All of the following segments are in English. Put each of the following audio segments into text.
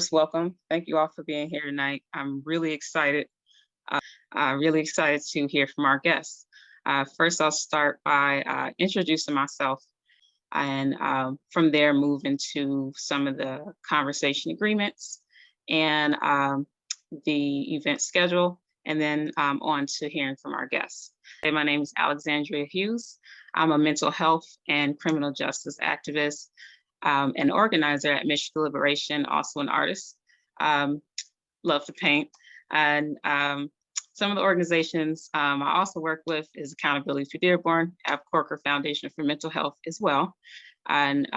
first, welcome. Thank you all for being here tonight. I'm really excited. Really excited to hear from our guests. First, I'll start by introducing myself, and from there move into some of the conversation agreements and the event schedule, and then on to hearing from our guests. My name is Alexandria Hughes. I'm a mental health and criminal justice activist, an organizer at Michigan Liberation, also an artist. Love to paint. And some of the organizations I also work with is Accountability for Dearborn, Corker Foundation for Mental Health as well. And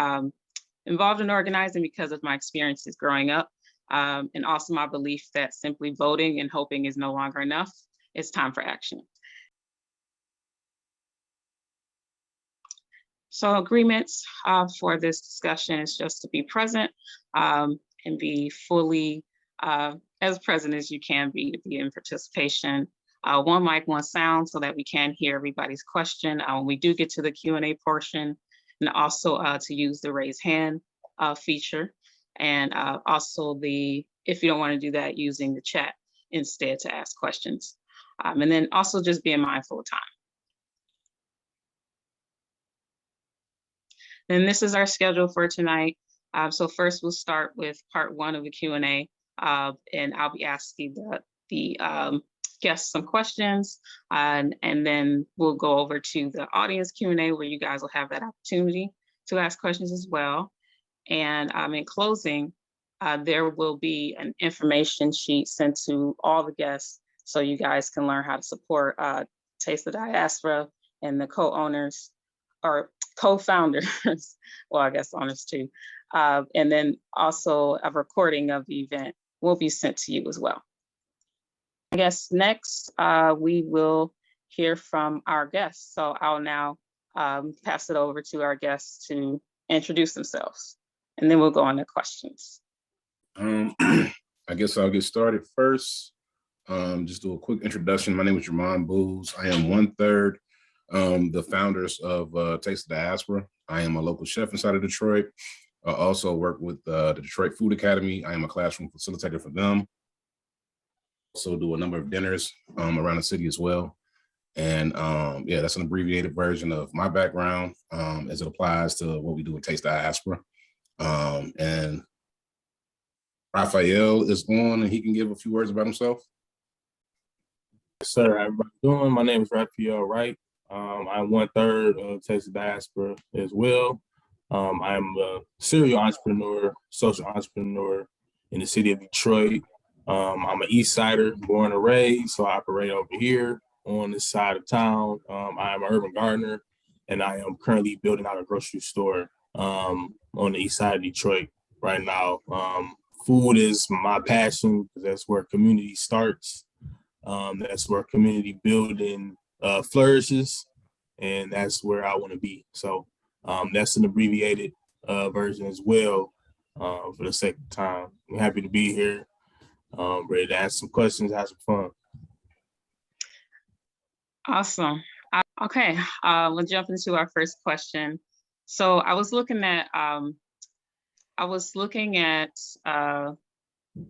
involved in organizing because of my experiences growing up, and also my belief that simply voting and hoping is no longer enough. It's time for action. So agreements for this discussion is just to be present and be fully as present as you can be, to be in participation. One mic, one sound, so that we can hear everybody's question when we do get to the Q&A portion, and also to use the raise hand feature, and also if you don't want to do that, using the chat instead to ask questions. And then also just being mindful of time. And this is our schedule for tonight. So first we'll start with part one of the Q&A, and I'll be asking the guests some questions, and then we'll go over to the audience Q&A, where you guys will have that opportunity to ask questions as well. And in closing, there will be an information sheet sent to all the guests, so you guys can learn how to support Taste the Diaspora and the co-owners, or co-founders, well, I guess owners too. And then also a recording of the event will be sent to you as well. I guess next we will hear from our guests. So I'll now pass it over to our guests to introduce themselves, and then we'll go on to questions. I guess I'll get started first. Just do a quick introduction. My name is Jermon Booz. I am 1/3 the founders of Taste the Diaspora. I am a local chef inside of Detroit. I also work with the Detroit Food Academy. I am a classroom facilitator for them. Also do a number of dinners around the city as well. And yeah, that's an abbreviated version of my background as it applies to what we do with Taste the Diaspora. And Raphael is on, and he can give a few words about himself. Yes, sir. How everybody doing? My name is Raphael Wright. I'm 1/3 of Taste the Diaspora as well. I'm a serial entrepreneur, social entrepreneur in the city of Detroit. I'm an East Sider, born and raised, so I operate over here on this side of town. I am an urban gardener, and I am currently building out a grocery store on the east side of Detroit right now. Food is my passion, because that's where community starts. That's where community building flourishes, and that's where I want to be. So that's an abbreviated version as well, for the sake of time. I'm happy to be here, ready to ask some questions, have some fun. Awesome. Okay, we'll jump into our first question. So I was looking at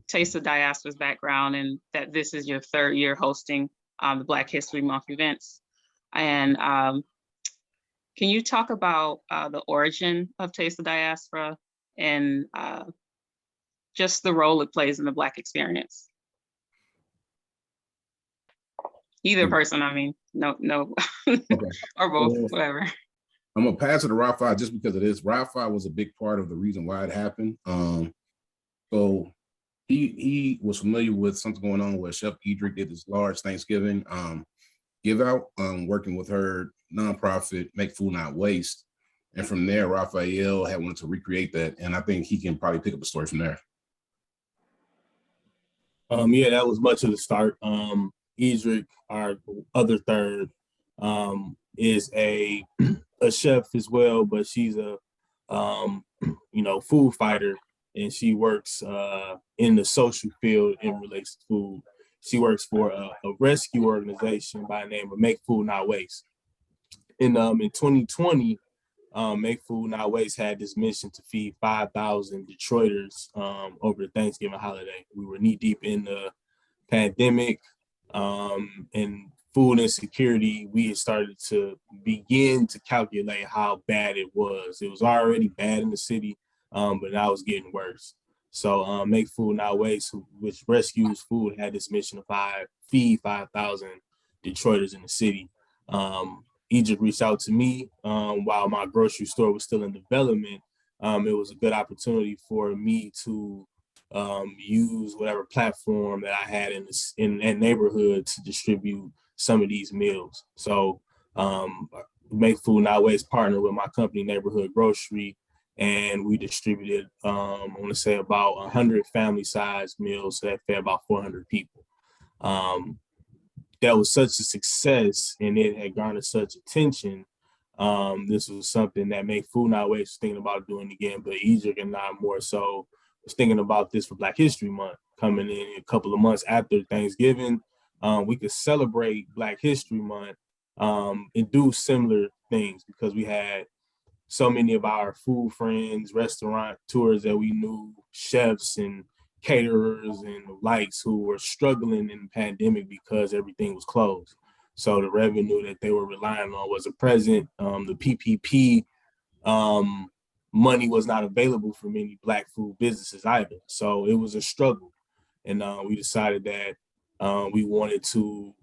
Taste the Diaspora's background, and that this is your 3rd year hosting the Black History Month events. And can you talk about the origin of Taste the Diaspora and just the role it plays in the Black experience? Either person, I mean, no, okay. Or both, whatever. I'm gonna pass it to Rafa just because it is. Rafa was a big part of the reason why it happened. So he was familiar with something going on where Chef Edric did this large Thanksgiving give out, working with her nonprofit, Make Food Not Waste. And from there, Raphael had wanted to recreate that. And I think he can probably pick up the story from there. Yeah, that was much of the start. Edric, our other third, is a chef as well, but she's a food fighter, and she works in the social field in relation to food. She works for a rescue organization by the name of Make Food Not Waste. And in 2020, Make Food Not Waste had this mission to feed 5,000 Detroiters over the Thanksgiving holiday. We were knee deep in the pandemic and food insecurity. We had started to begin to calculate how bad it was. It was already bad in the city, but now it's getting worse. So Make Food Not Waste, which rescues food, had this mission to feed 5,000 Detroiters in the city. Egypt reached out to me while my grocery store was still in development. It was a good opportunity for me to use whatever platform that I had in that neighborhood to distribute some of these meals. So Make Food Not Waste partnered with my company, Neighborhood Grocery, and we distributed, I want to say about 100 family-sized meals, so that fed about 400 people. That was such a success, and it had garnered such attention. This was something that Make Food Not Waste was thinking about doing again, but Egypt and I more so was thinking about this for Black History Month coming in a couple of months after Thanksgiving. We could celebrate Black History Month and do similar things because we had so many of our food friends, restaurant tours that we knew, chefs and caterers and the likes who were struggling in the pandemic because everything was closed. So the revenue that they were relying on wasn't present. The PPP money was not available for many Black food businesses either. So it was a struggle. And we decided that we wanted to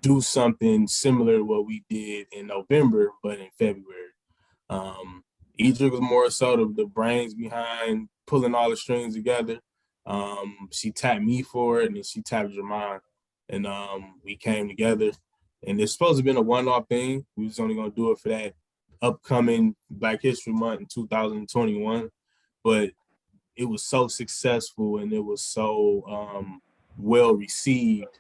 do something similar to what we did in November, but in February. Egypt was more so the brains behind pulling all the strings together. She tapped me for it, and then she tapped Jermaine, and we came together. And it's supposed to have been a one-off thing. We was only gonna do it for that upcoming Black History Month in 2021, but it was so successful and it was so well received,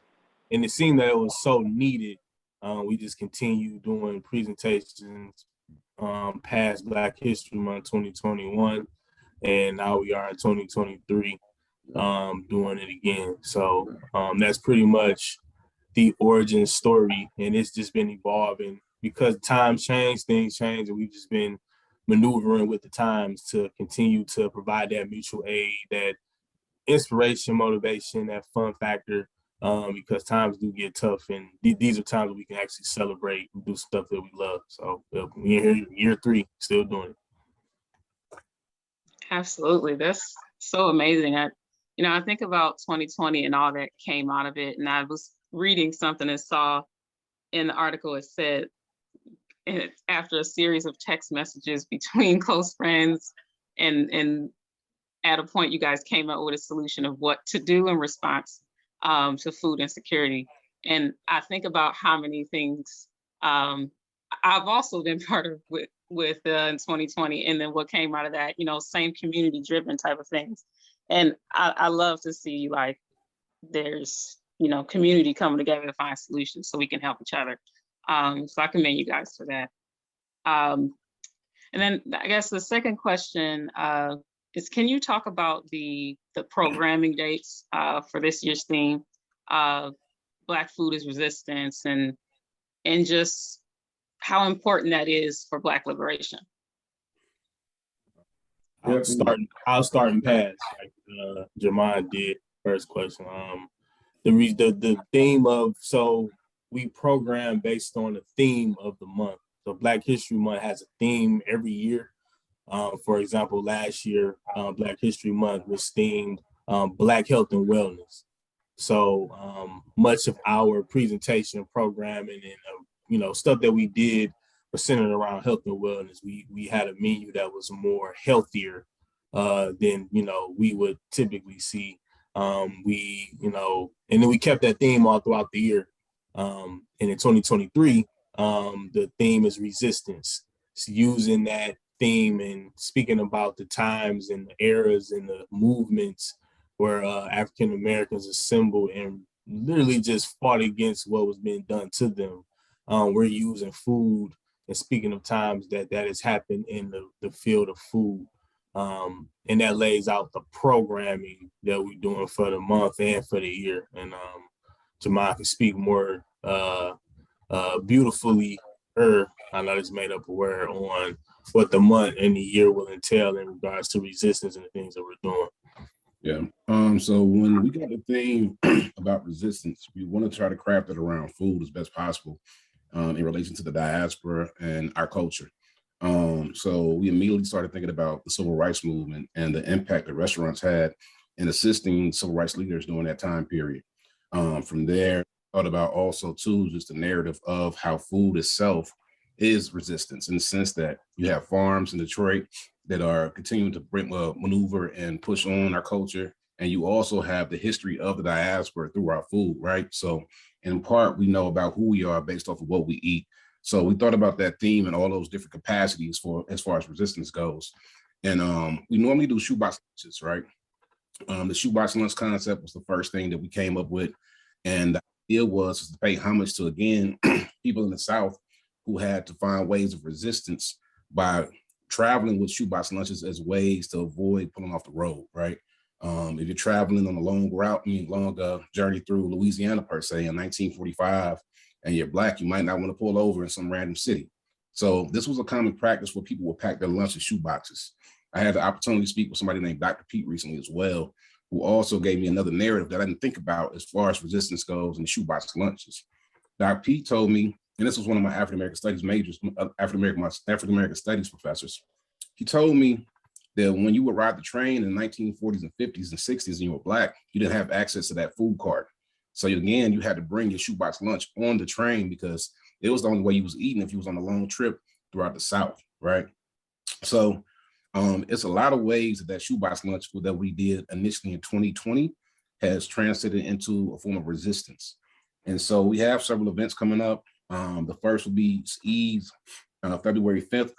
and it seemed that it was so needed. We just continued doing presentations past Black History Month 2021, and now we are in 2023 doing it again. So that's pretty much the origin story, and it's just been evolving because times change, things change, and we've just been maneuvering with the times to continue to provide that mutual aid, that inspiration, motivation, that fun factor, because times do get tough, and these are times we can actually celebrate and do stuff that we love. So we're here, year 3, still doing it. Absolutely, that's so amazing. I think about 2020 and all that came out of it, and I was reading something and saw in the article it said, and after a series of text messages between close friends, and at a point you guys came up with a solution of what to do in response to food insecurity. And I think about how many things I've also been part of with in 2020, and then what came out of that, same community driven type of things. And I love to see like there's community coming together to find solutions so we can help each other. So I commend you guys for that. And then I guess the second question is, can you talk about the programming dates for this year's theme, Black Food is Resistance, and just how important that is for Black liberation? I'll start and pass, like Jermaine did. First question. The theme of, so we program based on the theme of the month. So Black History Month has a theme every year. For example, last year, Black History Month was themed Black Health and Wellness. So much of our presentation, programming, and stuff that we did was centered around health and wellness. We had a menu that was more healthier than we would typically see. And then we kept that theme all throughout the year. And in 2023, the theme is resistance. So using that theme and speaking about the times and the eras and the movements where African Americans assembled and literally just fought against what was being done to them. We're using food and speaking of times that has happened in the field of food. And that lays out the programming that we're doing for the month and for the year. And Jamal can speak more beautifully her, I know it's made up aware on what the month and the year will entail in regards to resistance and the things that we're doing. Yeah. So when we got the theme about resistance, we want to try to craft it around food as best possible in relation to the diaspora and our culture. So we immediately started thinking about the civil rights movement and the impact that restaurants had in assisting civil rights leaders during that time period. From there, thought about also too just the narrative of how food itself is resistance in the sense that you have farms in Detroit that are continuing to bring, maneuver and push on our culture. And you also have the history of the diaspora through our food, right? So in part, we know about who we are based off of what we eat. So we thought about that theme and all those different capacities for as far as resistance goes. And we normally do shoebox lunches, right? The shoebox lunch concept was the first thing that we came up with. And the idea was to pay homage to, again, people in the South who had to find ways of resistance by traveling with shoebox lunches as ways to avoid pulling off the road, right? If you're traveling on a long route, long journey through Louisiana, per se, in 1945, and you're Black, you might not want to pull over in some random city. So this was a common practice where people would pack their lunch in shoeboxes. I had the opportunity to speak with somebody named Dr. Pete recently as well, who also gave me another narrative that I didn't think about as far as resistance goes in the shoebox lunches. Dr. Pete told me, and this was one of my African American studies majors, African American studies professors. He told me that when you would ride the train in the 1940s and 50s and 60s and you were Black, you didn't have access to that food cart. So again, you had to bring your shoebox lunch on the train because it was the only way you was eating if you was on a long trip throughout the South, right? So it's a lot of ways that shoebox lunch that we did initially in 2020 has translated into a form of resistance. And so we have several events coming up. The first will be Eve, February 5th,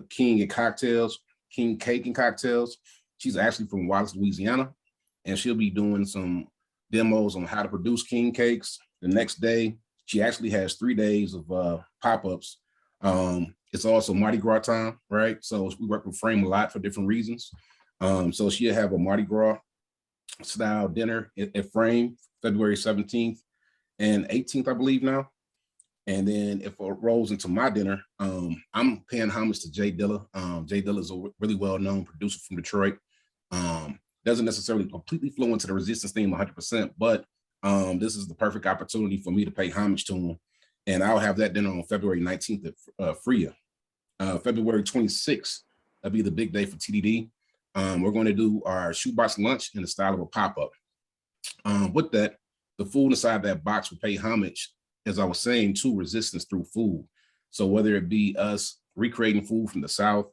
King Cake and Cocktails. She's actually from Wallace, Louisiana, and she'll be doing some demos on how to produce king cakes. The next day, she actually has 3 days of pop-ups. It's also Mardi Gras time, right? So we work with Frame a lot for different reasons. So she'll have a Mardi Gras style dinner at Frame February 17th and 18th, I believe now. And then if it rolls into my dinner, I'm paying homage to Jay Dilla. Jay Dilla is a really well-known producer from Detroit. Doesn't necessarily completely flow into the resistance theme 100%, but this is the perfect opportunity for me to pay homage to him. And I'll have that dinner on February 19th at Freya. February 26th, that'll be the big day for TDD. We're going to do our shoebox lunch in the style of a pop-up. With that, the food inside that box will pay homage, as I was saying, to resistance through food. So whether it be us recreating food from the South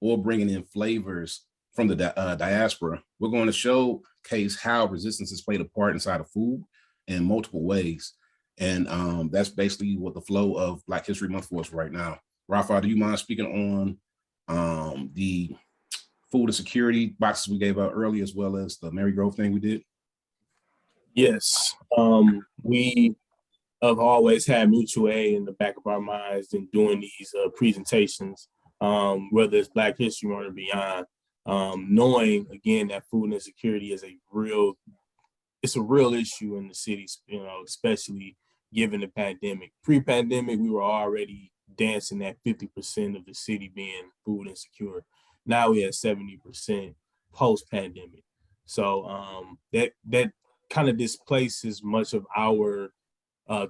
or bringing in flavors from the diaspora, we're going to showcase how resistance has played a part inside of food in multiple ways. And that's basically what the flow of Black History Month for us right now. Rafa, do you mind speaking on the food and security boxes we gave out early, as well as the Mary Grove thing we did? Yes. We have always had mutual aid in the back of our minds in doing these presentations, whether it's Black History Month or beyond, knowing again that food insecurity is a real issue in the cities, especially given the pandemic. Pre-pandemic, we were already dancing at 50% of the city being food insecure. Now we have 70% post-pandemic. So that kind of displaces much of our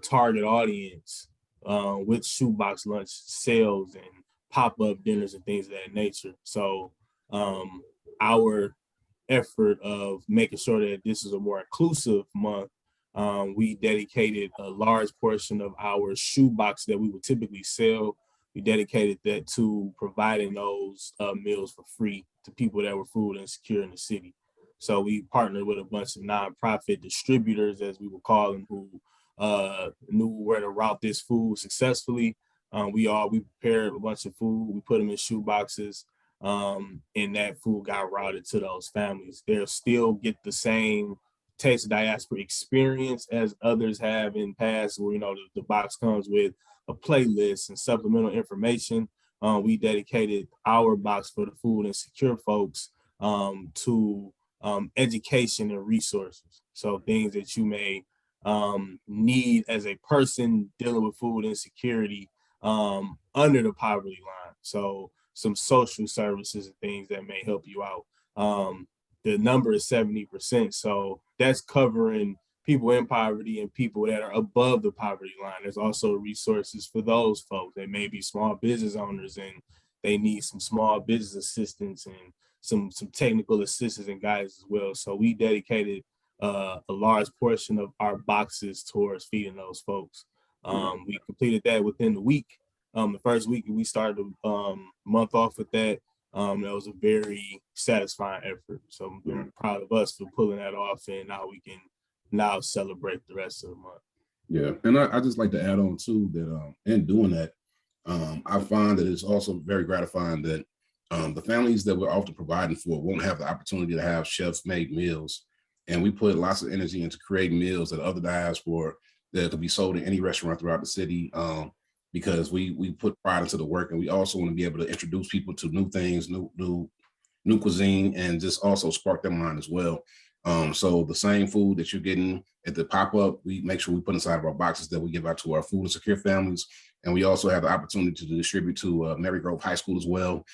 target audience with shoebox lunch sales and pop-up dinners and things of that nature. So our effort of making sure that this is a more inclusive month, we dedicated a large portion of our shoebox that we would typically sell. We dedicated that to providing those meals for free to people that were food insecure in the city. So we partnered with a bunch of nonprofit distributors, as we would call them, who knew where to route this food successfully. We prepared a bunch of food. We put them in shoe boxes, and that food got routed to those families. They'll still get the same Taste of Diaspora experience as others have in past, where the box comes with a playlist and supplemental information. We dedicated our box for the food insecure folks to education and resources. So things that you may need as a person dealing with food insecurity, under the poverty line. So some social services and things that may help you out. The number is 70%. So that's covering people in poverty and people that are above the poverty line. There's also resources for those folks that may be small business owners and they need some small business assistance and some technical assistance and guidance as well. So we dedicated a large portion of our boxes towards feeding those folks. We completed that within the week. The first week we started the month off with that. That was a very satisfying effort. So I'm proud of us for pulling that off, and now we can now celebrate the rest of the month. Yeah, and I just like to add on too that in doing that, I find that it's also very gratifying that the families that we're often providing for won't have the opportunity to have chef-made meals. And we put lots of energy into creating meals that other diaspora that could be sold in any restaurant throughout the city, because we put pride into the work, and we also want to be able to introduce people to new things, new cuisine, and just also spark their mind as well. So the same food that you're getting at the pop-up, we make sure we put inside of our boxes that we give out to our food insecure families. And we also have the opportunity to distribute to Mary Grove High School as well.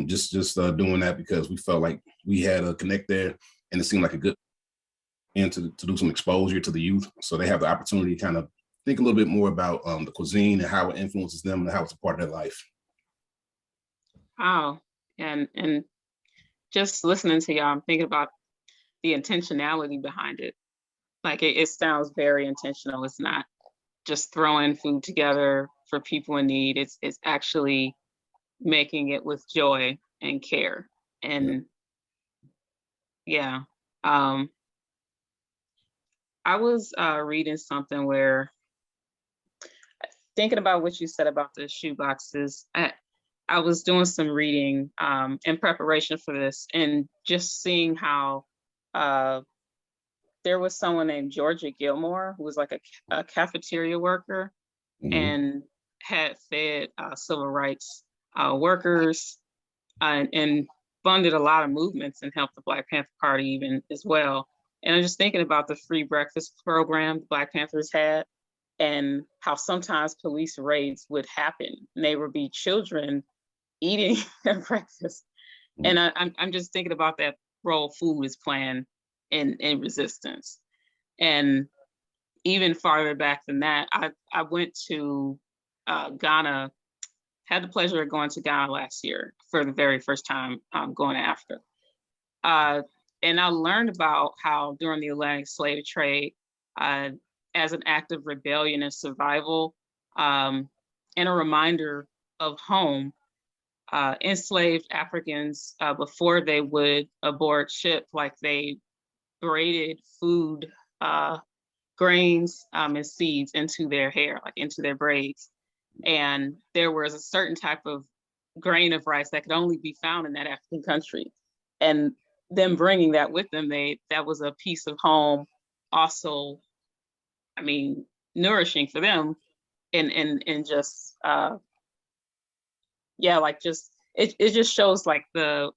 Just doing that because we felt like we had a connect there, and it seemed like a good and to do some exposure to the youth, so they have the opportunity to kind of think a little bit more about the cuisine and how it influences them and how it's a part of their life. Wow. And just listening to y'all, I'm thinking about the intentionality behind it. Like it sounds very intentional. It's not just throwing food together for people in need. It's actually making it with joy and care. And yeah. I was reading something where, thinking about what you said about the shoe boxes, I was doing some reading in preparation for this, and just seeing how there was someone named Georgia Gilmore who was like a cafeteria worker and had fed civil rights workers and funded a lot of movements and helped the Black Panther Party even as well. And I'm just thinking about the free breakfast program the Black Panthers had, and how sometimes police raids would happen and there would be children eating their breakfast. And I'm just thinking about that role food is playing in resistance. And even farther back than that, I went to Ghana, had the pleasure of going to Ghana last year for the very first time going to Africa. And I learned about how during the Atlantic slave trade, as an act of rebellion and survival, and a reminder of home, enslaved Africans, before they would aboard ship, like they braided food, grains, and seeds into their hair, like into their braids. And there was a certain type of grain of rice that could only be found in that African country. And them bringing that with them, that was a piece of home, also, I mean, nourishing for them, and just like just it just shows like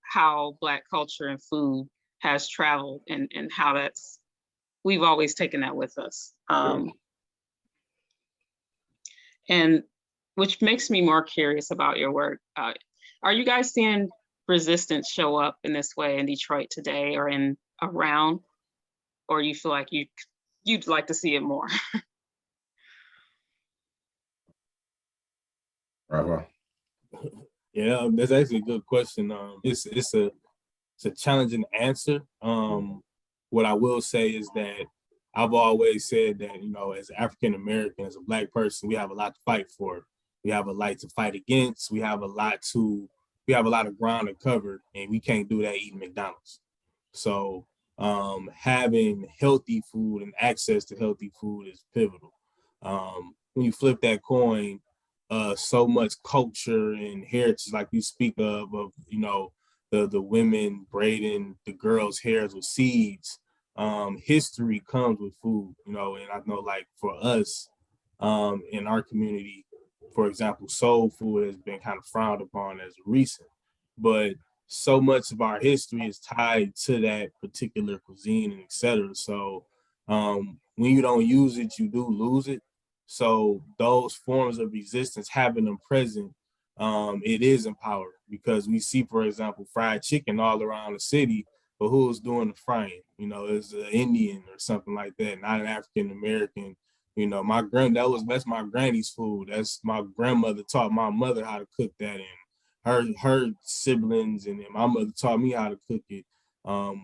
how Black culture and food has traveled, and how we've always taken that with us. And which makes me more curious about your work. Are you guys seeing resistance show up in this way in Detroit today, or around, or you feel like you'd like to see it more? Bravo. Yeah, that's actually a good question. It's a challenging answer. What I will say is that I've always said that, as African American, as a Black person, we have a lot to fight for. We have a lot to fight against. We have a lot of ground to cover, and we can't do that eating McDonald's. So having healthy food and access to healthy food is pivotal. When you flip that coin, so much culture and heritage, like you speak of the women braiding the girls' hairs with seeds. History comes with food, and I know, like, for us, in our community, for example, soul food has been kind of frowned upon as recent, but so much of our history is tied to that particular cuisine and et cetera. So when you don't use it, you do lose it. So those forms of resistance, having them present, it is empowering, because we see, for example, fried chicken all around the city, but who's doing the frying? You know, it's an Indian or something like that, not an African American. You know, that's my granny's food. That's my grandmother taught my mother how to cook that, and her siblings, and then my mother taught me how to cook it.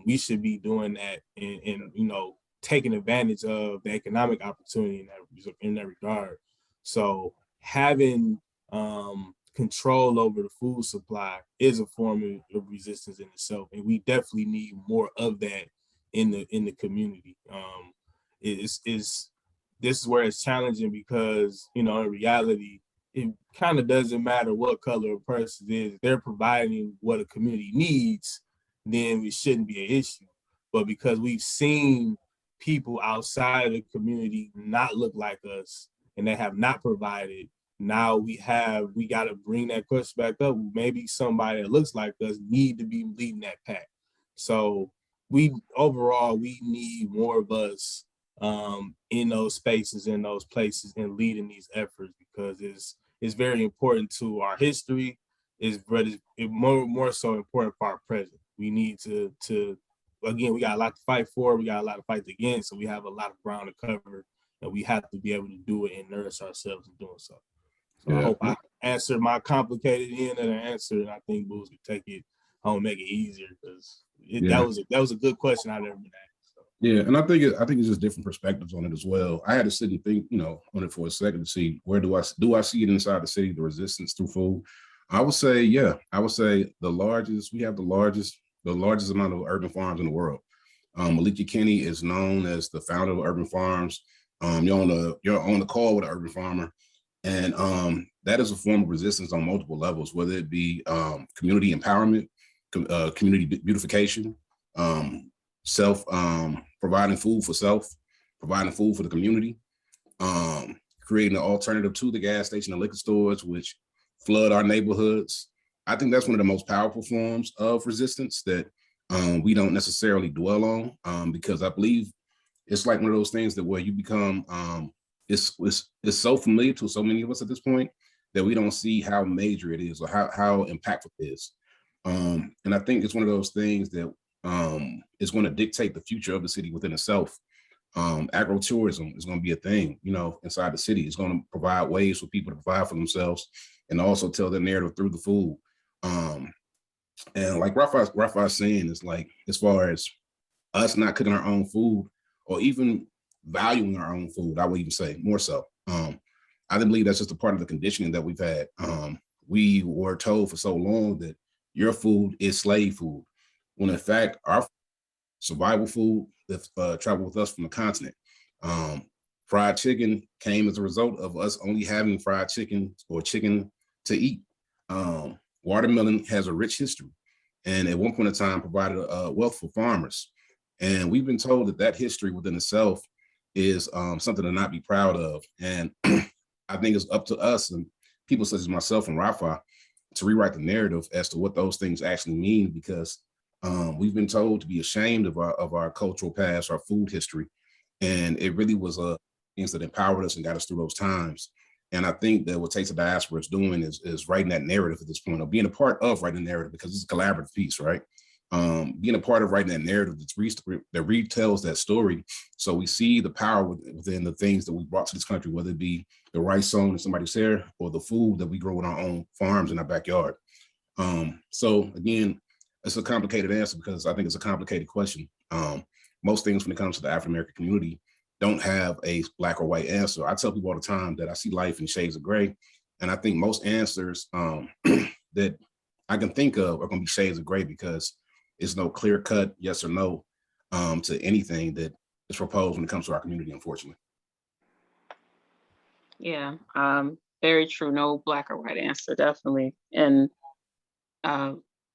We should be doing that, and you know, taking advantage of the economic opportunity in that regard. So having control over the food supply is a form of resistance in itself, and we definitely need more of that in the community. Is This is where it's challenging, because you know, in reality, it kind of doesn't matter what color a person is. If they're providing what a community needs, then it shouldn't be an issue. But because we've seen people outside of the community not look like us, and they have not provided, now we got to bring that question back up. Maybe somebody that looks like us need to be leading that pack. So we need more of us in those spaces, in those places, and leading these efforts, because it's very important to our history. But it's more so important for our present. We need to again, we got a lot to fight for. We got a lot to fight against. So we have a lot of ground to cover, and we have to be able to do it and nourish ourselves in doing so. So yeah. I hope I answered my complicated end of the answer, and I think Booz could take it home, make it easier, because that was a good question I've never been asked. So. Yeah, and I think it's just different perspectives on it as well. I had to sit and think, you know, on it for a second to see where do I see it inside the city, the resistance through food. I would say we have the largest amount of urban farms in the world. Malika Kenny is known as the founder of Urban Farms. You're on the call with an urban farmer, and that is a form of resistance on multiple levels, whether it be community empowerment, community beautification, providing food for self, providing food for the community, creating an alternative to the gas station and liquor stores, which flood our neighborhoods. I think that's one of the most powerful forms of resistance that we don't necessarily dwell on, because I believe it's like one of those things that where you become, it's so familiar to so many of us at this point that we don't see how major it is or how impactful it is. And I think it's one of those things that is going to dictate the future of the city within itself. Agro-tourism is going to be a thing, you know, inside the city. It's going to provide ways for people to provide for themselves and also tell their narrative through the food. And like Rafa's saying, is like, as far as us not cooking our own food or even valuing our own food, I would even say more so. I believe that's just a part of the conditioning that we've had. We were told for so long that your food is slave food, when in fact, our survival food that traveled with us from the continent. Fried chicken came as a result of us only having fried chicken or chicken to eat. Watermelon has a rich history, and at one point in time provided a wealth for farmers. And we've been told that history within itself is something to not be proud of. And I think it's up to us and people such as myself and Rafa to rewrite the narrative as to what those things actually mean, because we've been told to be ashamed of our cultural past, our food history. And it really was things that empowered us and got us through those times. And I think that what Taste of Diaspora is doing is writing that narrative at this point, or being a part of writing the narrative, because it's a collaborative piece, right? Being a part of writing that narrative that retells that story. So we see the power within the things that we brought to this country, whether it be the rice sown in somebody's hair or the food that we grow in our own farms in our backyard. So again, it's a complicated answer because I think it's a complicated question. Most things when it comes to the African-American community don't have a black or white answer. I tell people all the time that I see life in shades of gray. And I think most answers that I can think of are going to be shades of gray, because it's no clear cut yes or no to anything that is proposed when it comes to our community, unfortunately. Yeah, very true. No black or white answer, definitely. And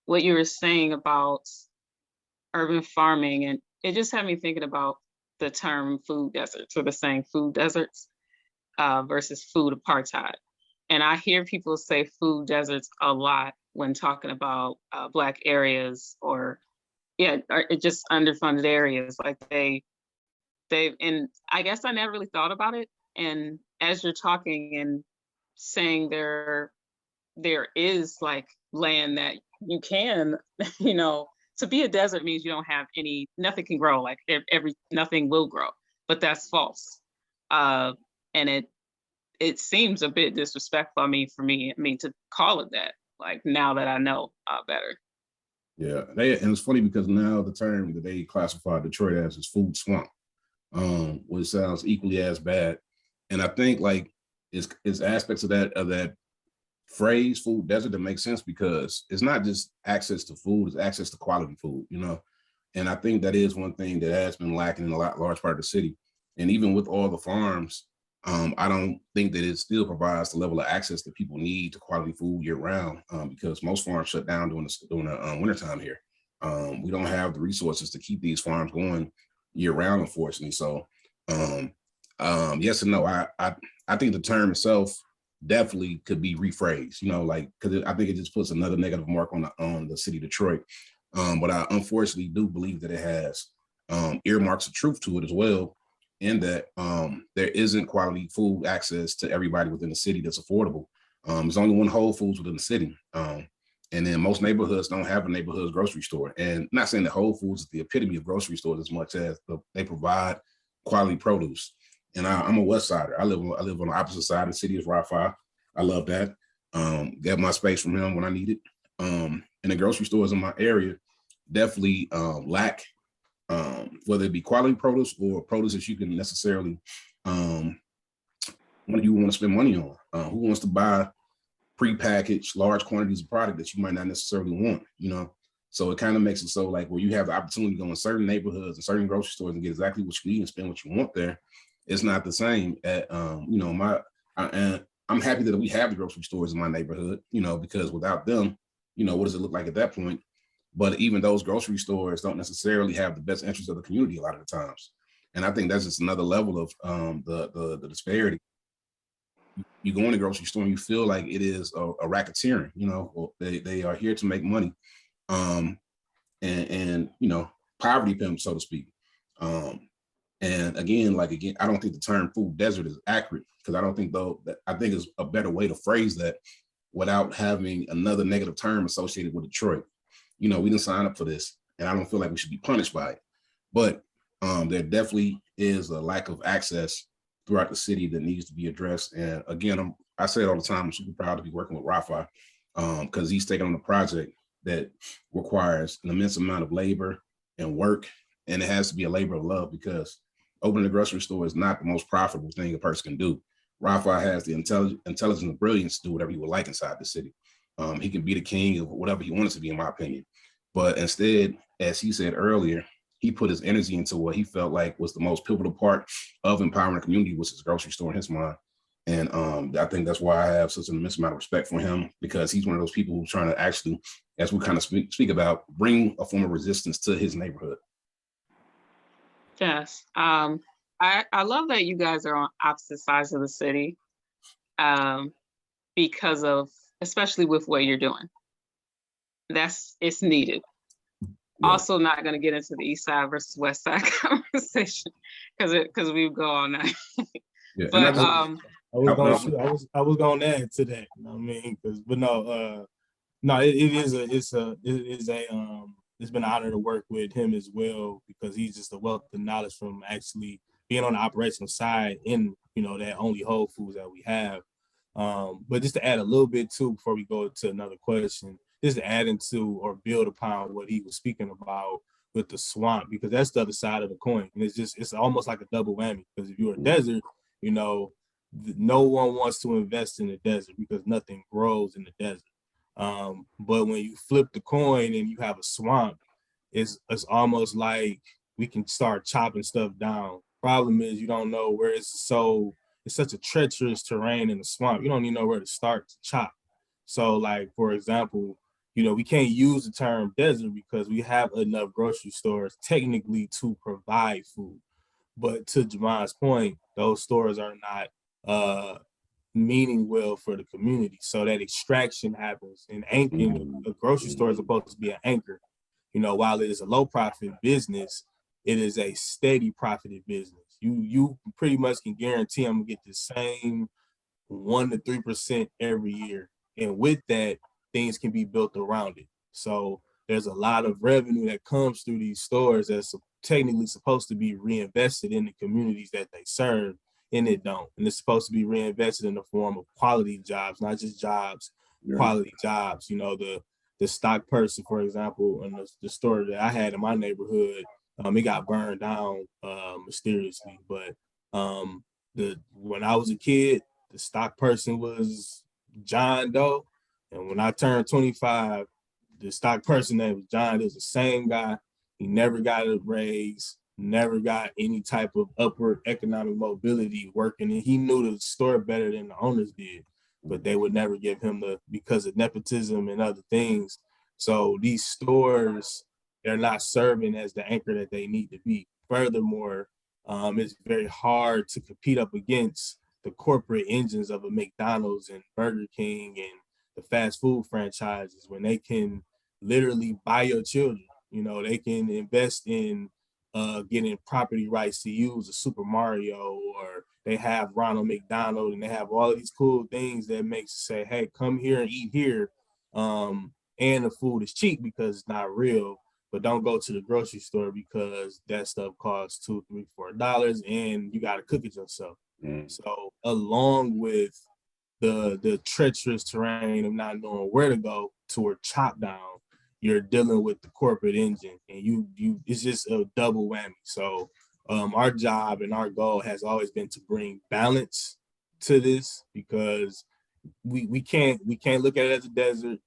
what you were saying about urban farming, and it just had me thinking about the term food deserts, or the saying food deserts versus food apartheid. And I hear people say food deserts a lot when talking about Black areas, or just underfunded areas. Like and I guess I never really thought about it And as you're talking and saying there is like land that you can, you know, to be a desert means you don't have nothing can grow, like nothing will grow, but that's false. And it seems a bit disrespectful. For me, to call it that, like now that I know better. Yeah, and it's funny because now the term that they classify Detroit as is food swamp, which sounds equally as bad. And I think like it's aspects of that phrase food desert that makes sense because it's not just access to food, it's access to quality food, you know. And I think that is one thing that has been lacking in a large part of the city. And even with all the farms, I don't think that it still provides the level of access that people need to quality food year round, because most farms shut down during the wintertime here. We don't have the resources to keep these farms going year round, unfortunately. So yes and no. I think the term itself definitely could be rephrased, you know, like, because I think it just puts another negative mark on the city of Detroit. But I unfortunately do believe that it has earmarks of truth to it as well, in that there isn't quality food access to everybody within the city that's affordable. There's only one Whole Foods within the city. And then most neighborhoods don't have a neighborhood grocery store. And not saying that Whole Foods is the epitome of grocery stores as much as they provide quality produce. And I'm a West Sider. I live on the opposite side of the city as Wi-Fi. I love that. Get my space from him when I need it. And the grocery stores in my area definitely lack, whether it be quality produce or produce that you can necessarily what you want to spend money on. Who wants to buy prepackaged large quantities of product that you might not necessarily want, you know? So it kind of makes it so like where you have the opportunity to go in certain neighborhoods and certain grocery stores and get exactly what you need and spend what you want there. It's not the same at, you know, and I'm happy that we have the grocery stores in my neighborhood, you know, because without them, you know, what does it look like at that point? But even those grocery stores don't necessarily have the best interest of the community a lot of the times. And I think that's just another level of the disparity. You go in the grocery store and you feel like it is a racketeering, you know, they are here to make money, and you know, poverty pimp, so to speak. And again, I don't think the term food desert is accurate, because I don't think I think it's a better way to phrase that without having another negative term associated with Detroit. You know, we didn't sign up for this, and I don't feel like we should be punished by it. But there definitely is a lack of access throughout the city that needs to be addressed. And again, I say it all the time, I'm super proud to be working with Rafa, because he's taking on a project that requires an immense amount of labor and work, and it has to be a labor of love, because opening a grocery store is not the most profitable thing a person can do. Rafa has the intelligence and brilliance to do whatever he would like inside the city. He can be the king of whatever he wants to be, in my opinion. But instead, as he said earlier, he put his energy into what he felt like was the most pivotal part of empowering the community, was his grocery store in his mind. And I think that's why I have such an immense amount of respect for him, because he's one of those people who's trying to actually, as we kind of speak about, bring a form of resistance to his neighborhood. Yes. I love that you guys are on opposite sides of the city, because of, especially with what you're doing. It's needed. Yeah. Also, not going to get into the East Side versus West Side conversation, because we go all night. Yeah, but I was going to add to that. You know what I mean? It's been an honor to work with him as well, because he's just a wealth of knowledge from actually being on the operational side in, you know, that only Whole Foods that we have. But just to add a little bit too, before we go to another question, just to add into or build upon what he was speaking about with the swamp, because that's the other side of the coin. And it's almost like a double whammy, because if you're a desert, you know, no one wants to invest in the desert because nothing grows in the desert. But when you flip the coin and you have a swamp, it's almost like we can start chopping stuff down. Problem is, you don't know where it's such a treacherous terrain in the swamp. You don't even know where to start to chop. So like, for example, you know, we can't use the term desert because we have enough grocery stores technically to provide food. But to Jamon's point, those stores are not meaning well for the community. So that extraction happens. And anchoring, a grocery store is supposed to be an anchor. You know, while it is a low profit business, it is a steady profited business. You pretty much can guarantee I'm gonna get the same 1 to 3% every year. And with that, things can be built around it. So there's a lot of revenue that comes through these stores that's technically supposed to be reinvested in the communities that they serve, and it don't. And it's supposed to be reinvested in the form of quality jobs, not just jobs, quality jobs. You know, the stock person, for example, in the store that I had in my neighborhood, it got burned down mysteriously. But when I was a kid, the stock person was John Doe. And when I turned 25, the stock person that was John is the same guy. He never got a raise, never got any type of upward economic mobility working. And he knew the store better than the owners did, but they would never give him because of nepotism and other things. So these stores, they're not serving as the anchor that they need to be. Furthermore, it's very hard to compete up against the corporate engines of a McDonald's and Burger King and the fast food franchises when they can literally buy your children. You know, they can invest in getting property rights to use a Super Mario, or they have Ronald McDonald, and they have all of these cool things that makes you say, hey, come here and eat here. And the food is cheap because it's not real. But don't go to the grocery store because that stuff costs $2, $3, $4, and you got to cook it yourself. So along with the treacherous terrain of not knowing where to go toward chop down, you're dealing with the corporate engine, and you it's just a double whammy. So our job and our goal has always been to bring balance to this, because we can't look at it as a desert.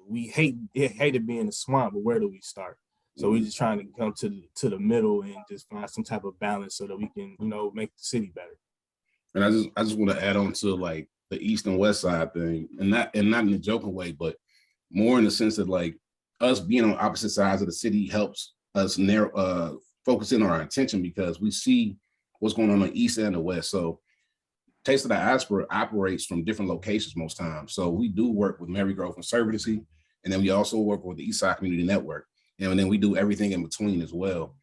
We hate it being a swamp, but where do we start? So we're just trying to come to the middle and just find some type of balance so that we can, you know, make the city better. And I just want to add on to like the east and west side thing, and not in a joking way, but more in the sense that like us being on opposite sides of the city helps us focus in on our attention, because we see what's going on the east and the west. So Taste of the Diaspora operates from different locations most times. So we do work with Mary Grove Conservancy, and then we also work with the East Side Community Network. And then we do everything in between as well.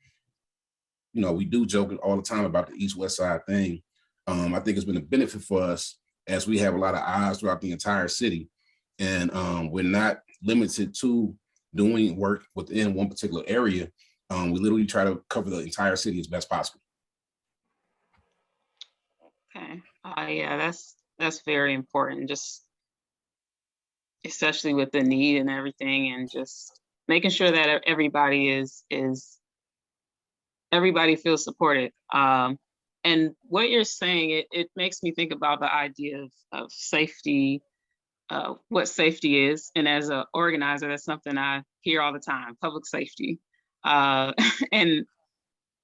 You know, we do joke all the time about the East-West side thing. I think it's been a benefit for us as we have a lot of eyes throughout the entire city. And we're not limited to doing work within one particular area. We literally try to cover the entire city as best possible. Okay. Yeah, that's very important. Just especially with the need and everything, and just making sure that everybody feels supported. And what you're saying, it makes me think about the idea of safety, what safety is. And as an organizer, that's something I hear all the time: public safety. And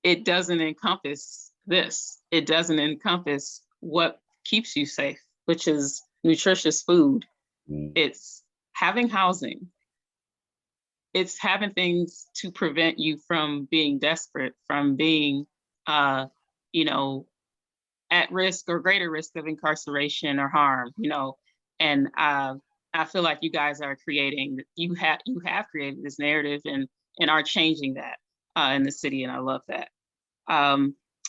it doesn't encompass this. It doesn't encompass what keeps you safe, which is nutritious food. It's having housing. It's having things to prevent you from being desperate, from being, you know, at risk or greater risk of incarceration or harm, you know. And I feel like you guys are you have created this narrative and are changing that in the city, and I love that.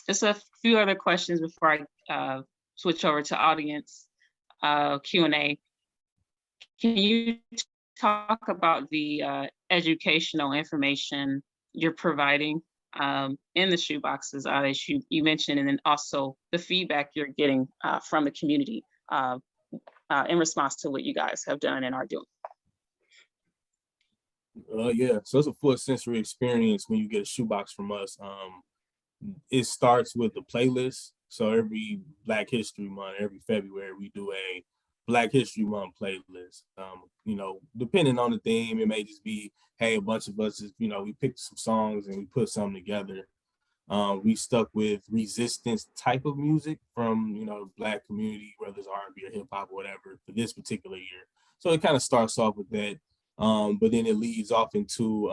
Just a few other questions before I switch over to audience Q&A. Can you talk about the educational information you're providing in the shoeboxes that you mentioned, and then also the feedback you're getting from the community in response to what you guys have done and are doing? Yeah, so it's a full sensory experience when you get a shoebox from us. It starts with a playlist. So every Black History Month, every February, we do a Black History Month playlist. You know, depending on the theme, it may just be, hey, a bunch of us, you know, we picked some songs and we put something together. We stuck with resistance type of music from, you know, Black community, whether it's R&B or hip hop or whatever, for this particular year. So it kind of starts off with that, but then it leads off into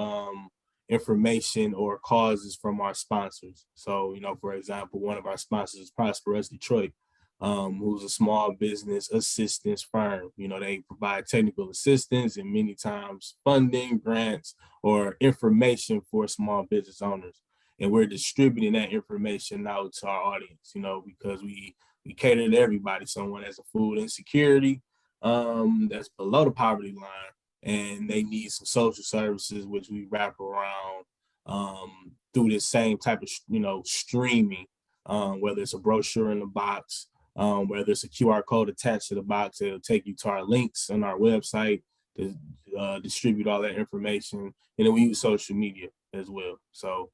information or causes from our sponsors. So, you know, for example, one of our sponsors is Prosper Us Detroit, who's a small business assistance firm. You know, they provide technical assistance and many times funding, grants, or information for small business owners. and we're distributing that information out to our audience, you know, because we cater to everybody. Someone has a food insecurity that's below the poverty line, and they need some social services, which we wrap around through this same type of, you know, streaming, whether it's a brochure in the box, whether it's a QR code attached to the box, it'll take you to our links on our website to distribute all that information. And then we use social media as well. So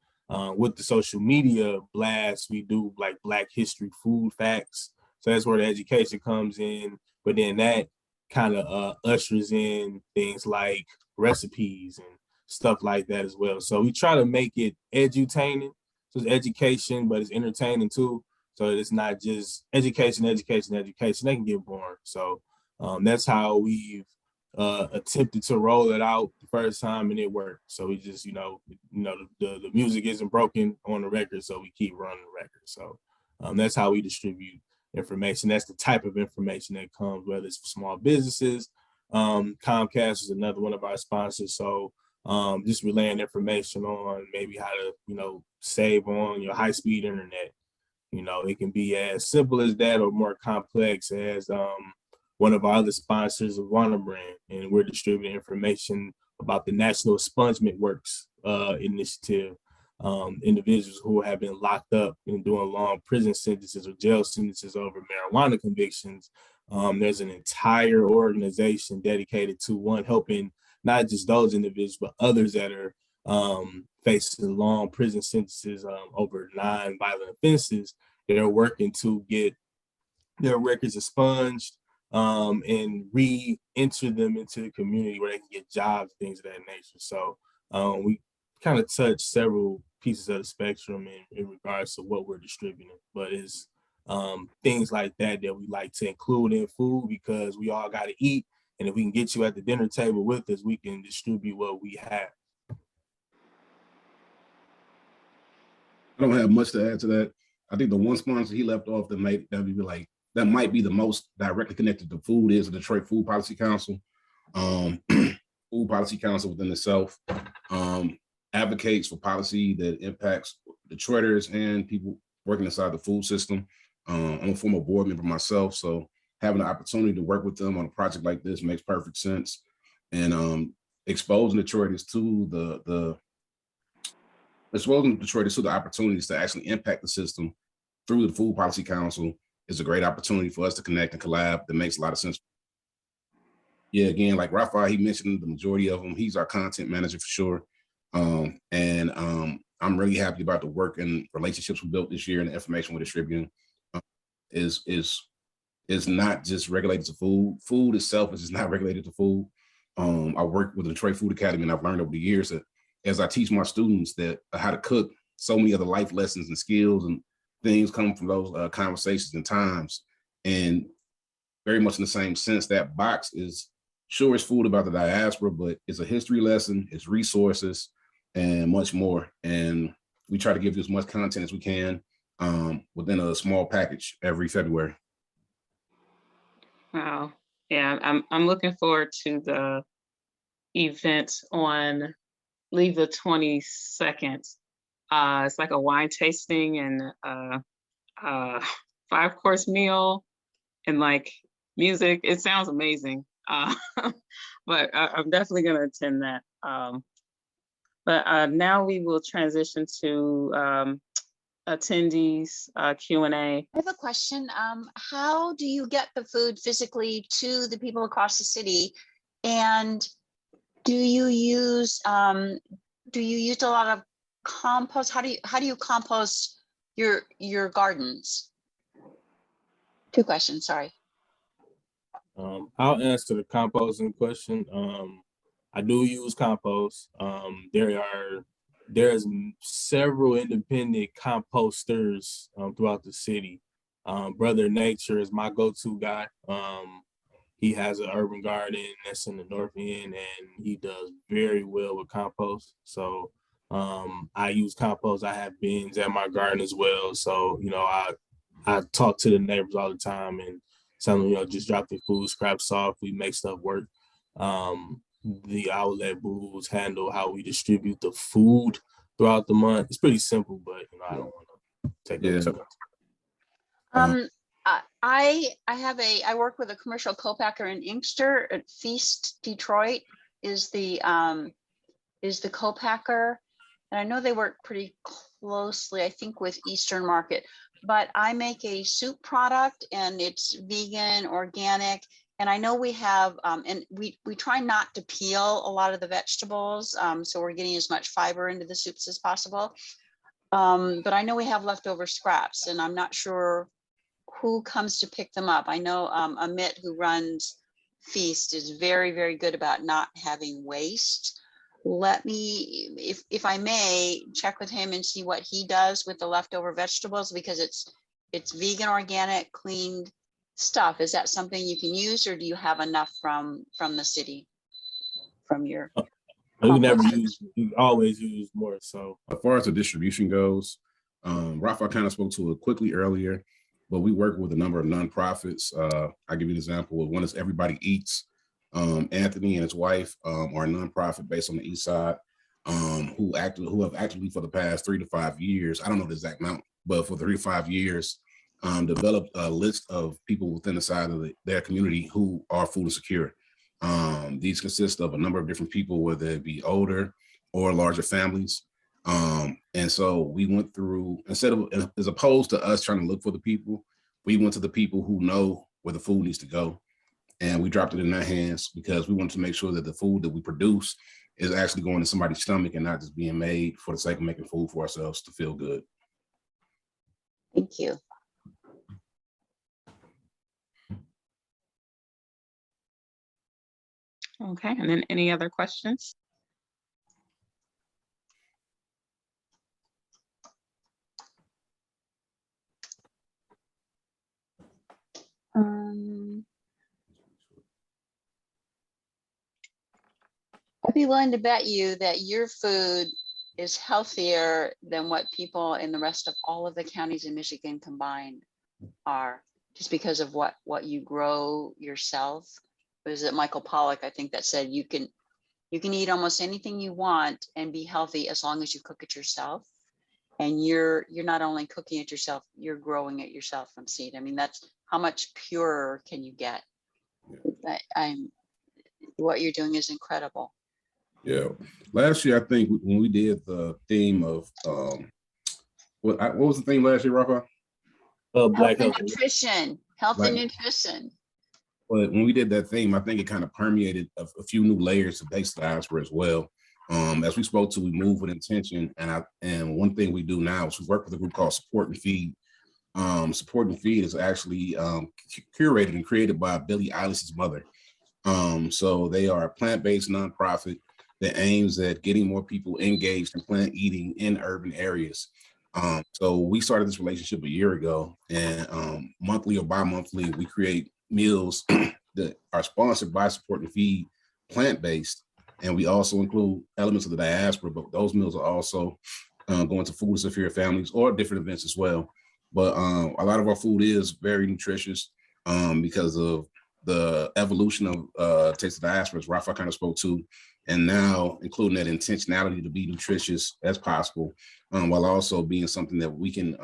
with the social media blasts, we do like Black History food facts. So that's where the education comes in. But then that kind of ushers in things like recipes and stuff like that as well. So we try to make it edutaining. So it's education, but it's entertaining too. So it's not just education. They can get boring. So that's how we've attempted to roll it out the first time, and it worked. So we just, the music isn't broken on the record, so we keep running the record. So that's how we distribute information. That's the type of information that comes, whether it's for small businesses. Comcast is another one of our sponsors. So just relaying information on maybe how to, save on your high-speed internet. It can be as simple as that or more complex as one of our other sponsors of Warner Brand, and we're distributing information about the National Expungement Works initiative. Individuals who have been locked up and doing long prison sentences or jail sentences over marijuana convictions. There's an entire organization dedicated to helping not just those individuals, but others that are facing long prison sentences over non-violent offenses. They're working to get their records expunged and re-enter them into the community where they can get jobs, things of that nature. So we kind of touch several pieces of the spectrum in regards to what we're distributing, but it's things like that we like to include in food because we all got to eat. And if we can get you at the dinner table with us, we can distribute what we have. I don't have much to add to that. I think the one sponsor he left off that might be the most directly connected to food is the Detroit Food Policy Council. Food Policy Council within itself advocates for policy that impacts Detroiters and people working inside the food system. I'm a former board member myself, so having the opportunity to work with them on a project like this makes perfect sense. And exposing Detroiters to the opportunities to actually impact the system through the Food Policy Council is a great opportunity for us to connect and collab. That makes a lot of sense. Yeah, again, like Rafa, he mentioned the majority of them. He's our content manager for sure. I'm really happy about the work and relationships we built this year and the information we're distributing. Is not just regulated to food. Food itself is just not regulated to food. I work with the Detroit Food Academy, and I've learned over the years that as I teach my students that how to cook, so many other life lessons and skills and things come from those conversations and times. And very much in the same sense, that box is sure it's food about the diaspora, but it's a history lesson, it's resources, and much more. And we try to give you as much content as we can within a small package every February. Wow. Yeah, I'm looking forward to the event on leave the 22nd. It's like a wine tasting and 5-course meal and like music. It sounds amazing. But I'm definitely going to attend that. But now we will transition to attendees Q&A. I have a question. How do you get the food physically to the people across the city? And do you use a lot of compost? How do you compost your gardens? 2 questions, sorry. I'll answer the composting question. I do use compost. There's several independent composters throughout the city. Brother Nature is my go-to guy. He has an urban garden that's in the North End, and he does very well with compost. So I use compost. I have bins at my garden as well. So, I talk to the neighbors all the time and tell them, just drop their food scraps off. We make stuff work. The outlet booths handle how we distribute the food throughout the month. It's pretty simple, but I don't want to take up too much. I work with a commercial co-packer in Inkster at Feast Detroit is the co-packer. And I know they work pretty closely, I think, with Eastern Market, but I make a soup product and it's vegan, organic. And I know we have, and we try not to peel a lot of the vegetables. So we're getting as much fiber into the soups as possible. But I know we have leftover scraps and I'm not sure who comes to pick them up. I know Amit, who runs Feast, is very, very good about not having waste. Let me, if I may, check with him and see what he does with the leftover vegetables, because it's vegan, organic, cleaned stuff. Is that something you can use, or do you have enough from the city, from your? We always use more. So as far as the distribution goes, Rafa kind of spoke to it quickly earlier, but we work with a number of nonprofits. I'll give you an example. One is Everybody Eats. Anthony and his wife are a nonprofit based on the East Side, who have actively for the past 3 to 5 years, I don't know the exact amount, but for 3 to 5 years, developed a list of people within the side of their community who are food insecure. These consist of a number of different people, whether it be older or larger families. And so we went through, as opposed to us trying to look for the people, we went to the people who know where the food needs to go. And we dropped it in their hands because we wanted to make sure that the food that we produce is actually going to somebody's stomach and not just being made for the sake of making food for ourselves to feel good. Thank you. Okay, and then any other questions? I'd be willing to bet you that your food is healthier than what people in the rest of all of the counties in Michigan combined are, just because of what you grow yourself. Was it Michael Pollock, I think, that said you can eat almost anything you want and be healthy as long as you cook it yourself. And you're not only cooking it yourself, you're growing it yourself from seed. I mean, that's how much purer can you get? What you're doing is incredible. Yeah. Last year, I think when we did the theme of what was the theme last year, Rafa? Black health and nutrition. Health and nutrition. But when we did that theme, I think it kind of permeated a few new layers of Taste of Diaspora as well. As we spoke to, we move with intention, and one thing we do now is we work with a group called Support and Feed. Support and Feed is actually curated and created by Billie Eilish's mother. So they are a plant-based nonprofit that aims at getting more people engaged in plant eating in urban areas. So we started this relationship a year ago, and monthly or bi-monthly, we create meals that are sponsored by Support and Feed, plant-based, and we also include elements of the diaspora, but those meals are also going to food insecure families or different events as well. But a lot of our food is very nutritious because of the evolution of Taste of Diaspora, as Rafa kind of spoke to, and now including that intentionality to be nutritious as possible, while also being something that we can,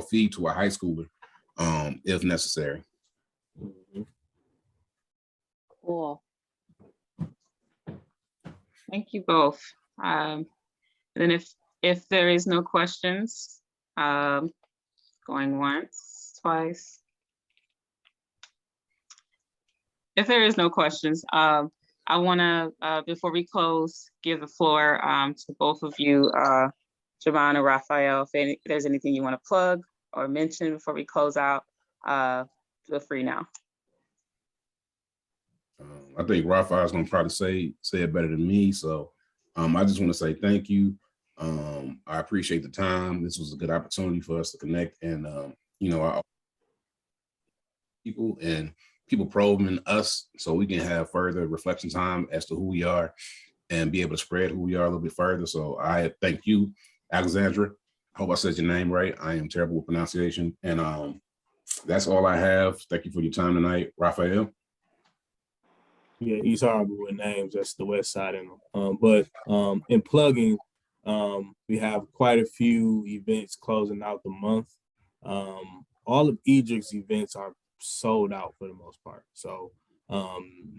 feed to a high schooler if necessary. Cool. Thank you both. And then if there is no questions, going once, twice. If there is no questions, I want to, before we close, give the floor to both of you, Javon and Raphael. If there's anything you want to plug or mention before we close out, feel free now. I think Raphael is going to probably say it better than me. So I just want to say thank you. I appreciate the time. This was a good opportunity for us to connect, and our people probing us so we can have further reflection time as to who we are and be able to spread who we are a little bit further. So I thank you, Alexandra. I hope I said your name right. I am terrible with pronunciation. And that's all I have. Thank you for your time tonight, Raphael. Yeah, he's horrible with names. That's the West Side in him. But in plugging, We have quite a few events closing out the month. All of Edric's events are sold out for the most part. So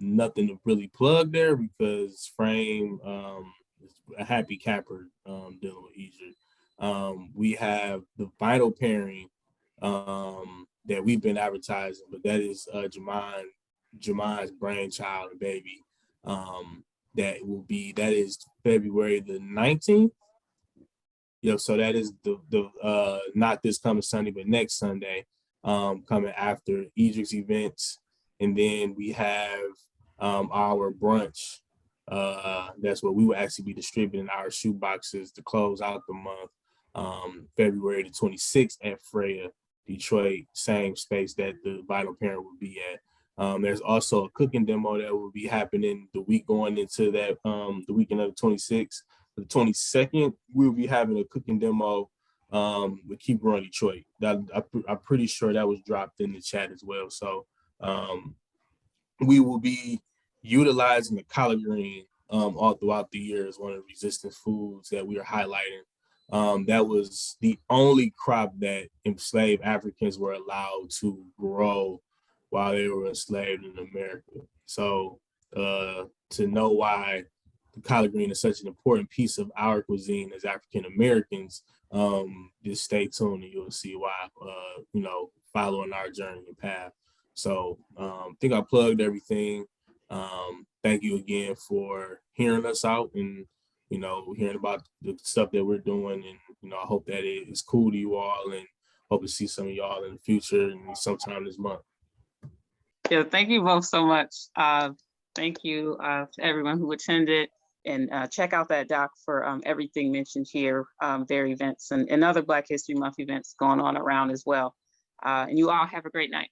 nothing to really plug there because Frame is a happy camper dealing with Edric. We have the vinyl pairing that we've been advertising, but that is Jamon's brainchild and baby. That is February the 19th. So that is the not this coming Sunday, but next Sunday, coming after Edric's events. And then we have our brunch. That's what we will actually be distributing our shoe boxes to close out the month, February the 26th at Freya, Detroit, same space that the vinyl parent will be at. There's also a cooking demo that will be happening the week going into that, the weekend of the 26th. The 22nd, we'll be having a cooking demo with Keep Growing Detroit. I'm pretty sure that was dropped in the chat as well. So we will be utilizing the collard green all throughout the year as one of the resistance foods that we are highlighting. That was the only crop that enslaved Africans were allowed to grow while they were enslaved in America. So to know why the collard green is such an important piece of our cuisine as African Americans, just stay tuned and you'll see why, following our journey and path. So I think I plugged everything. Thank you again for hearing us out and, hearing about the stuff that we're doing. And, I hope that it is cool to you all and hope to see some of y'all in the future and sometime this month. Yeah, thank you both so much. Thank you to everyone who attended, and check out that doc for everything mentioned here, their events and other Black History Month events going on around as well. And you all have a great night.